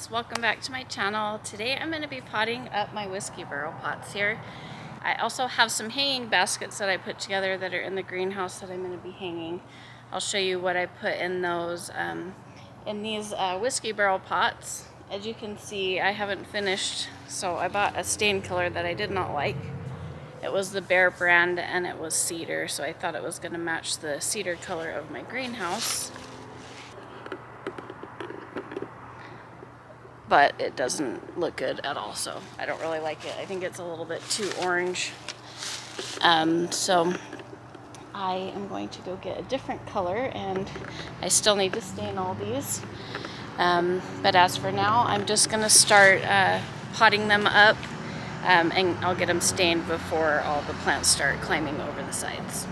friends, welcome back to my channel. Today I'm going to be potting up my whiskey barrel pots here. I also have some hanging baskets that I put together that are in the greenhouse that I'm going to be hanging. I'll show you what I put in those in these whiskey barrel pots. As you can see, I haven't finished, so I bought a stain killer that I did not like. It was the Behr brand and it was cedar, so I thought it was going to match the cedar color of my greenhouse. But it doesn't look good at all, so I don't really like it. I think it's a little bit too orange. So I am going to go get a different color, and I still need to stain all these. But as for now, I'm just gonna start potting them up, and I'll get them stained before all the plants start climbing over the sides.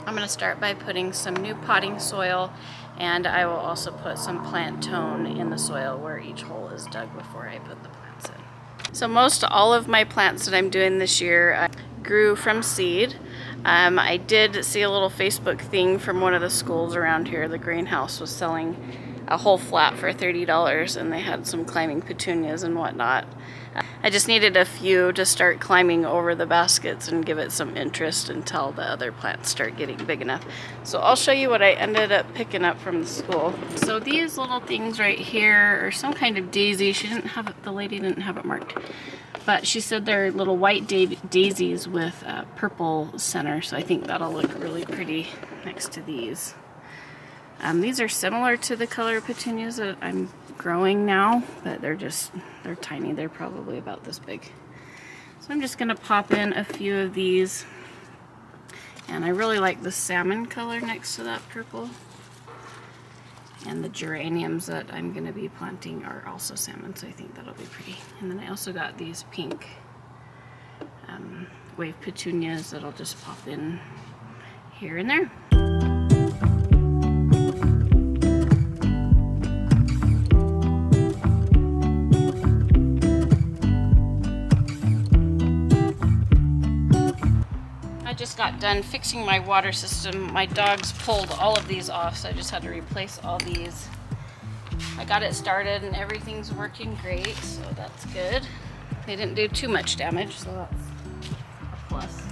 I'm gonna start by putting some new potting soil, and I will also put some plant tone in the soil where each hole is dug before I put the plants in. So most all of my plants that I'm doing this year grew from seed. I did see a little Facebook thing from one of the schools around here. The greenhouse was selling a whole flat for $30, and they had some climbing petunias and whatnot. I just needed a few to start climbing over the baskets and give it some interest until the other plants start getting big enough. So I'll show you what I ended up picking up from the school. So these little things right here are some kind of daisy. She didn't have it, the lady didn't have it marked, but she said they're little white daisies with a purple center, so I think that'll look really pretty next to these. These are similar to the color petunias that I'm growing now, but they're tiny. They're probably about this big. So I'm just gonna pop in a few of these, and I really like the salmon color next to that purple. And the geraniums that I'm gonna be planting are also salmon, so I think that'll be pretty. And then I also got these pink wave petunias that I'll just pop in here and there. I just got done fixing my water system. My dogs pulled all of these off, so I just had to replace all these. I got it started and everything's working great, so that's good. They didn't do too much damage, so that's a plus.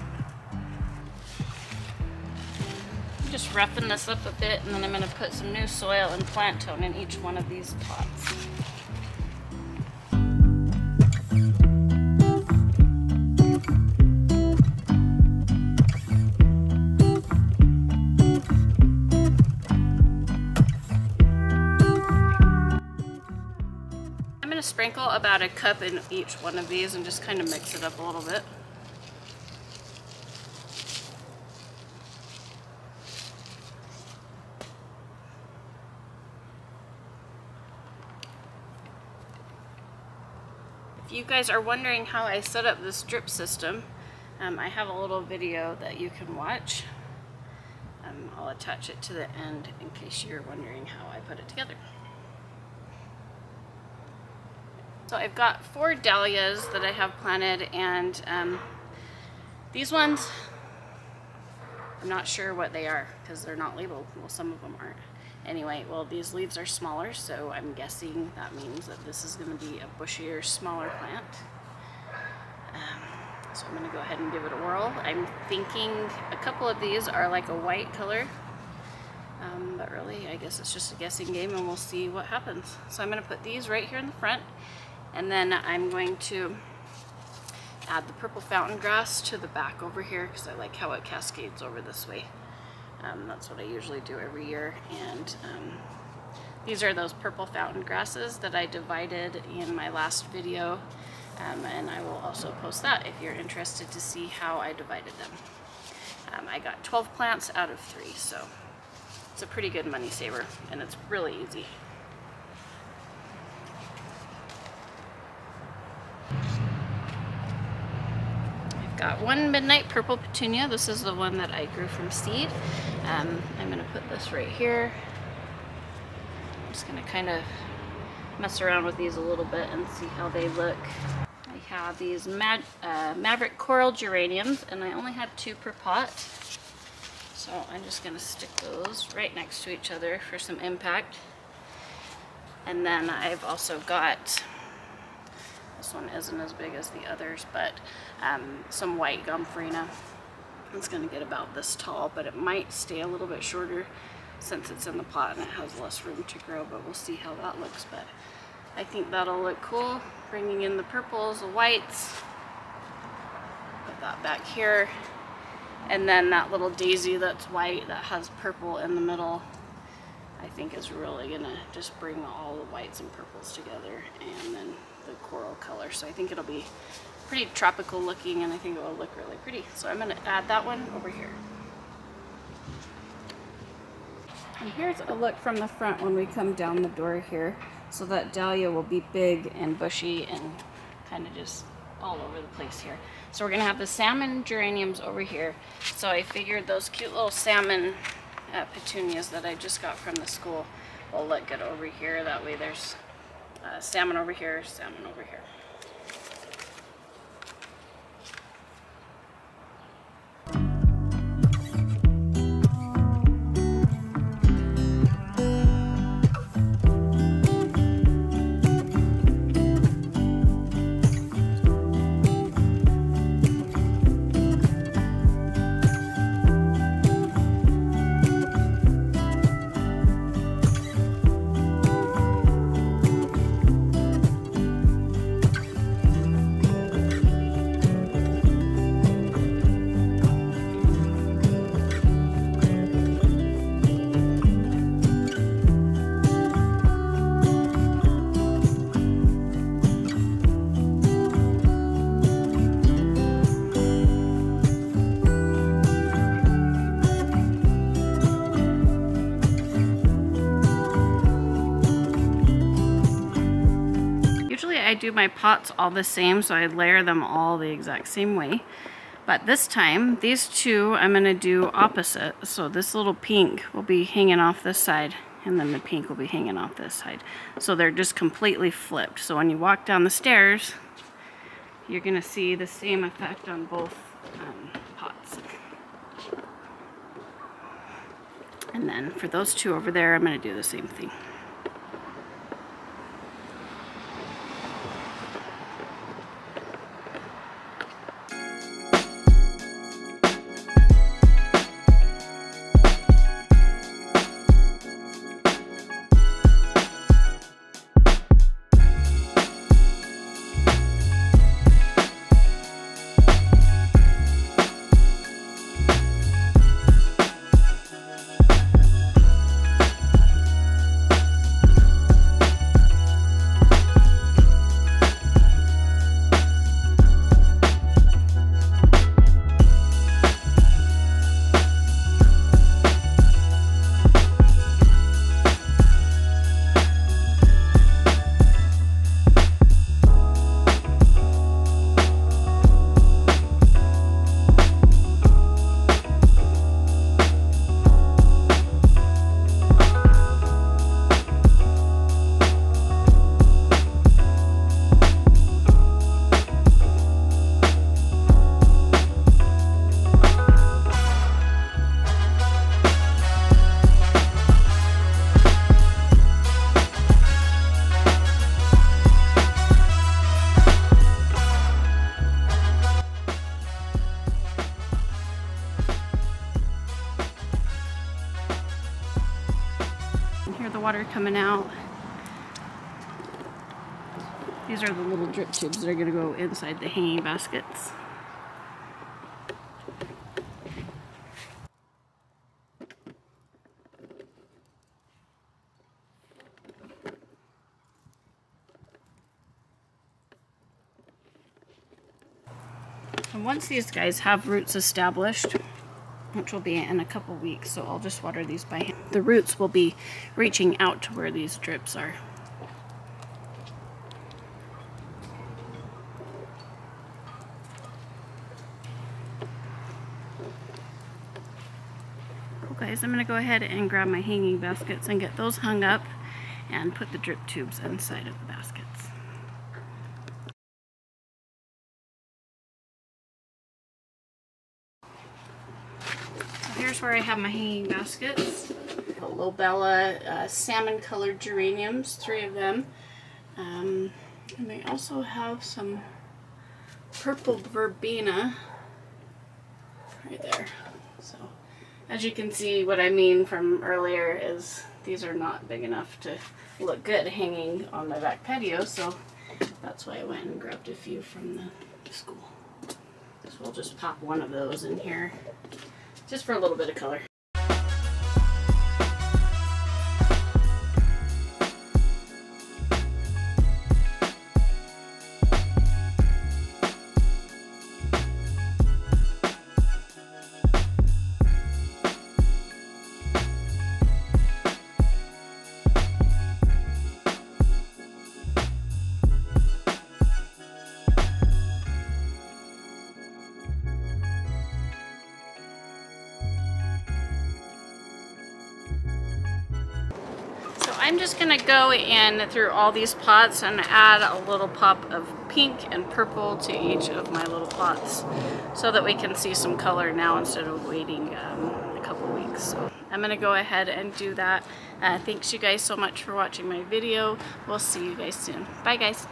I'm just roughing this up a bit, and then I'm going to put some new soil and plant tone in each one of these pots. Sprinkle about a cup in each one of these and just kind of mix it up a little bit. If you guys are wondering how I set up this drip system, I have a little video that you can watch. I'll attach it to the end in case you're wondering how I put it together. So I've got 4 dahlias that I have planted, and these ones, I'm not sure what they are because they're not labeled. Well, some of them aren't. Anyway, well, these leaves are smaller, so I'm guessing that means that this is going to be a bushier, smaller plant. So I'm going to go ahead and give it a whirl. I'm thinking a couple of these are like a white color, but really I guess it's just a guessing game, and we'll see what happens. So I'm going to put these right here in the front. And then I'm going to add the purple fountain grass to the back over here because I like how it cascades over this way. That's what I usually do every year. And these are those purple fountain grasses that I divided in my last video. And I will also post that if you're interested to see how I divided them. I got 12 plants out of 3, so it's a pretty good money saver, and it's really easy. Got one midnight purple petunia. This is the one that I grew from seed. I'm going to put this right here. I'm just going to kind of mess around with these a little bit and see how they look. I have these Maverick Coral geraniums, and I only had 2 per pot. So I'm just going to stick those right next to each other for some impact. And then I've also got, this one isn't as big as the others, but some white gomphrena. It's going to get about this tall, but it might stay a little bit shorter since it's in the pot and it has less room to grow, but we'll see how that looks. But I think that'll look cool, bringing in the purples, the whites. Put that back here. And then that little daisy that's white that has purple in the middle, I think is really gonna just bring all the whites and purples together, and then the coral color. So I think it'll be pretty tropical looking, and I think it will look really pretty. So I'm gonna add that one over here. And here's a look from the front when we come down the door here. So that dahlia will be big and bushy and kind of just all over the place here. So we're gonna have the salmon geraniums over here. So I figured those cute little salmon petunias that I just got from the school will look good over here. That way there's salmon over here, salmon over here. I do my pots all the same, so I layer them all the exact same way. But this time, these two I'm going to do opposite. So this little pink will be hanging off this side, and then the pink will be hanging off this side. So they're just completely flipped. So when you walk down the stairs, you're going to see the same effect on both pots. And then for those two over there, I'm going to do the same thing. Water coming out. These are the little drip tubes that are going to go inside the hanging baskets. And once these guys have roots established, which will be in a couple weeks, so I'll just water these by hand. The roots will be reaching out to where these drips are. Well guys, I'm going to go ahead and grab my hanging baskets and get those hung up and put the drip tubes inside of the baskets. Here's where I have my hanging baskets. have a Lobella salmon colored geraniums, 3 of them. And they also have some purple verbena right there. So as you can see, what I mean from earlier is these are not big enough to look good hanging on my back patio, so that's why I went and grabbed a few from the school. So we'll just pop one of those in here just for a little bit of color. I'm just gonna go in through all these pots and add a little pop of pink and purple to each of my little pots so that we can see some color now instead of waiting a couple weeks. So I'm gonna go ahead and do that. Thanks you guys so much for watching my video. We'll see you guys soon. Bye guys.